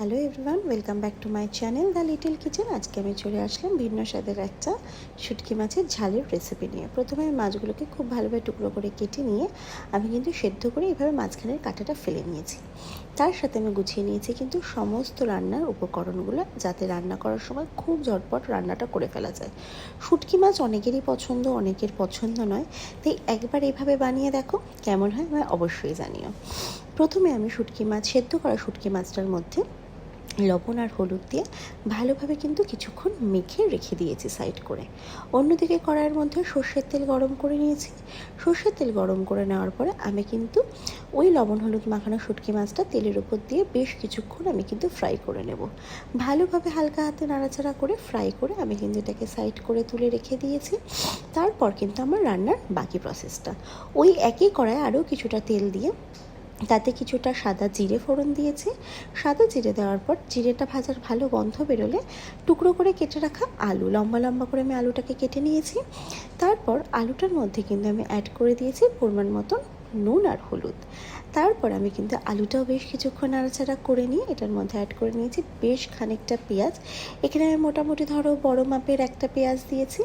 Hello everyone, welcome back to my channel the little kitchen. আজকে আমি চলে আসলাম ভিন্ন স্বাদের একটা শুটকি মাছের ঝালের রেসিপি নিয়ে। প্রথমে আমি মাছগুলোকে খুব ভালোভাবে টুকরো করে কেটে নিয়ে আমি কিন্তু সেদ্ধ করে এইভাবে মাঝখানের কাঁটাটা ফেলে নিয়েছি। তার সাথে আমি গুছিয়ে নিয়েছি কিন্তু সমস্ত রান্নার উপকরণগুলো, যাতে রান্না করার সময় খুব ঝটপট রান্নাটা করে ফেলা যায়। শুটকি মাছ অনেকেরই পছন্দ, অনেকের পছন্দ নয়, তাই একবার এইভাবে বানিয়ে দেখো, কেমন হয় আমায় অবশ্যই জানিও। প্রথমে আমি সেদ্ধ করা শুটকি মাছটার মধ্যে লবণ আর হলুদ দিয়ে ভালোভাবে কিন্তু কিছুক্ষণ মেখে রেখে দিয়েছি সাইড করে। অন্যদিকে কড়াইয়ের মধ্যে সর্ষের তেল গরম করে নিয়েছি। সর্ষের তেল গরম করে নেওয়ার পরে আমি কিন্তু ওই লবণ হলুদ মাখানো শুটকি মাছটা তেলের উপর দিয়ে বেশ কিছুক্ষণ আমি কিন্তু ফ্রাই করে নেব। ভালোভাবে হালকা হাতে নাড়াচাড়া করে ফ্রাই করে আমি কিন্তু এটাকে সাইড করে তুলে রেখে দিয়েছি। তারপর কিন্তু আমার রান্নার বাকি প্রসেসটা, ওই একই কড়াইয়ে আরও কিছুটা তেল দিয়ে তাতে কিছুটা সাদা জিরে ফোড়ন দিয়েছি। সাদা জিরে দেওয়ার পর জিরেটা ভাজার ভালো গন্ধ বেরোলে টুকরো করে কেটে রাখা আলু, লম্বা লম্বা করে আমি আলুটাকে কেটে নিয়েছি। তারপর আলুটার মধ্যে কিন্তু আমি অ্যাড করে দিয়েছি পরিমাণ মতন নুন আর হলুদ। তারপর আমি কিন্তু আলুটাও বেশ কিছুক্ষণ নাড়াচাড়া করে নিয়ে এটার মধ্যে অ্যাড করে নিয়েছি বেশ খানিকটা পেঁয়াজ। এখানে আমি মোটামুটি ধরো বড় মাপের একটা পেঁয়াজ দিয়েছি,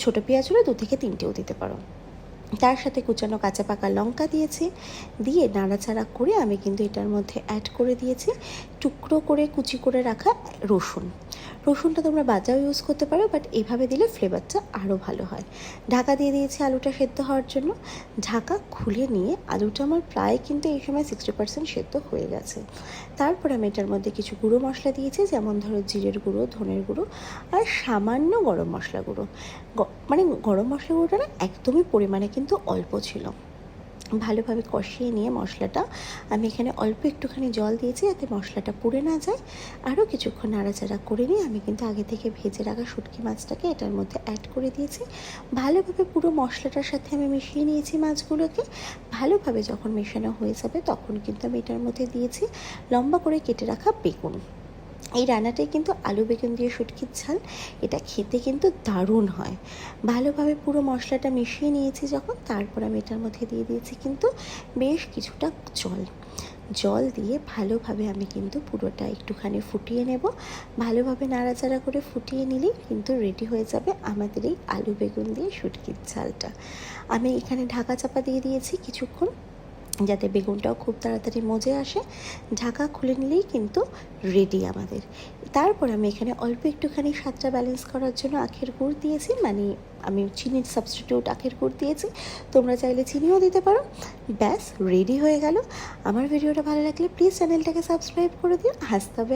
ছোটো পেঁয়াজ হলে 2 থেকে 3টেও দিতে পারো। তার সাথে কুচানো কাঁচা পাকা লঙ্কা দিয়েছি, দিয়ে নাড়াচাড়া করে আমি কিন্তু এটার মধ্যে অ্যাড করে দিয়েছি টুকরো করে কুচি করে রাখা রসুন। রসুনটা তোমরা বাজাও ইউজ করতে পারো, বাট এইভাবে দিলে ফ্লেভারটা আরও ভালো হয়। ঢাকা দিয়ে দিয়েছি আলুটা সেদ্ধ হওয়ার জন্য। ঢাকা খুলে নিয়ে আলুটা আমার প্রায় কিন্তু এই সময় 60% সেদ্ধ হয়ে গেছে। তারপর আমি এটার মধ্যে কিছু গুঁড়ো মশলা দিয়েছি, যেমন ধরো জিরের গুঁড়ো, ধনের গুঁড়ো আর সামান্য গরম মশলা গুঁড়ো। মানে গরম মশলা গুঁড়োটা না একদমই পরিমাণে কিন্তু অল্প ছিল। ভালোভাবে কষিয়ে নিয়ে মশলাটা আমি এখানে অল্প একটুখানি জল দিয়েছি যাতে মশলাটা পুড়ে না যায়। আরও কিছুক্ষণ নাড়াচাড়া করে নিয়ে আমি কিন্তু আগে থেকে ভেজে রাখা শুটকি মাছটাকে এটার মধ্যে অ্যাড করে দিয়েছি। ভালোভাবে পুরো মশলাটার সাথে আমি মিশিয়ে নিয়েছি মাছগুলোকে। ভালোভাবে যখন মেশানো হয়ে যাবে তখন কিন্তু আমি এটার মধ্যে দিয়েছি লম্বা করে কেটে রাখা বেগুন। এই রান্নাটাই কিন্তু আলু বেগুন দিয়ে শুটকির ঝাল, এটা খেতে কিন্তু দারুণ হয়। ভালোভাবে পুরো মশলাটা মিশিয়ে নিয়েছি যখন, তারপর আমি এটার মধ্যে দিয়ে দিয়েছি কিন্তু বেশ কিছুটা জল দিয়ে ভালোভাবে আমি কিন্তু পুরোটা একটুখানি ফুটিয়ে নেব। ভালোভাবে নাড়াচাড়া করে ফুটিয়ে নিলেই কিন্তু রেডি হয়ে যাবে আমাদের এই আলু বেগুন দিয়ে শুটকির ঝালটা। আমি এখানে ঢাকা চাপা দিয়ে দিয়েছি কিছুক্ষণ, যাতে বেগুনটাও খুব তাড়াতাড়ি মজে আসে। ঢাকা খুলে নিলেই কিন্তু রেডি আমাদের। তারপর আমি এখানে অল্প একটুখানি স্বাদটা ব্যালেন্স করার জন্য আখের গুড় দিয়েছি, মানে আমি চিনির সাবস্টিটিউট আখের গুড় দিয়েছি, তোমরা চাইলে চিনিও দিতে পারো। ব্যাস রেডি হয়ে গেল। আমার ভিডিওটা ভালো লাগলে প্লিজ চ্যানেলটাকে সাবস্ক্রাইব করে দিও। তবে